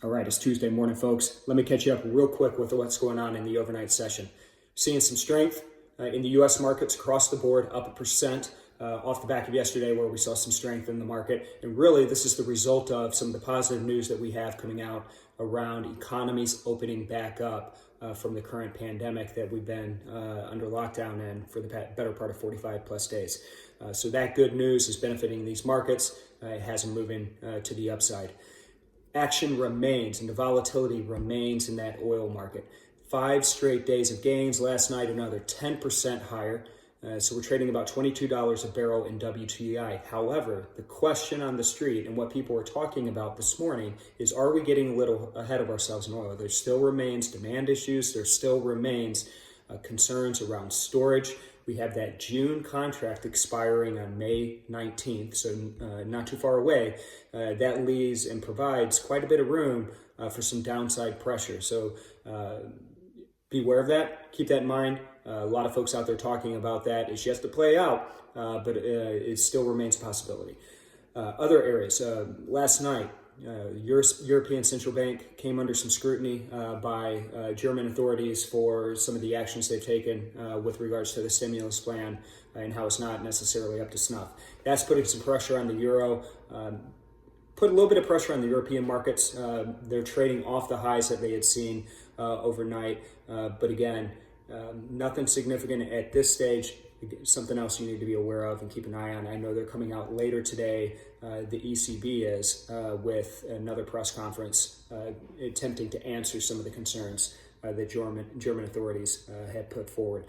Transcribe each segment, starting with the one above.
All right, it's Tuesday morning, folks. Let me catch you up real quick with what's going on in the overnight session. Seeing some strength in the U.S. markets across the board, up 1% off the back of yesterday where we saw some strength in the market. And really, this is the result of some of the positive news that we have coming out around economies opening back up from the current pandemic that we've been under lockdown in for the better part of 45 plus days. So that good news is benefiting these markets. It has them moving to the upside. Action remains and the volatility remains in that oil market. 5 straight days of gains. Last night, another 10% higher. So we're trading about $22 a barrel in WTI. However, the question on the street and what people are talking about this morning is, are we getting a little ahead of ourselves in oil? There still remains demand issues. There still remains concerns around storage. We have that June contract expiring on May 19th, so not too far away. That leaves and provides quite a bit of room for some downside pressure. So be aware of that. Keep that in mind. A lot of folks out there talking about that. It's yet to play out, but it still remains a possibility. Other areas. Last night, European Central Bank came under some scrutiny by German authorities for some of the actions they've taken with regards to the stimulus plan and how it's not necessarily up to snuff. That's putting some pressure on the euro, put a little bit of pressure on the European markets. They're trading off the highs that they had seen overnight. But again, nothing significant at this stage. Something else you need to be aware of and keep an eye on. I know they're coming out later today, the ECB is, with another press conference attempting to answer some of the concerns that German authorities had put forward.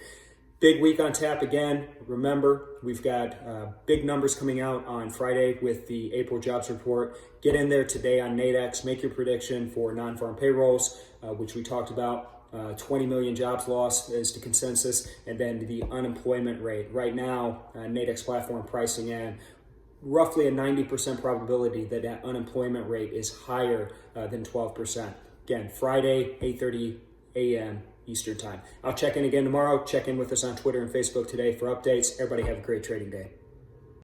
Big week on tap again. Remember, we've got big numbers coming out on Friday with the April jobs report. Get in there today on Nadex. Make your prediction for non-farm payrolls, which we talked about. 20 million jobs lost is the consensus, and then the unemployment rate. Right now, Nadex platform pricing in roughly a 90% probability that that unemployment rate is higher than 12%. Again, Friday, 8:30 a.m. Eastern time. I'll check in again tomorrow. Check in with us on Twitter and Facebook today for updates. Everybody have a great trading day.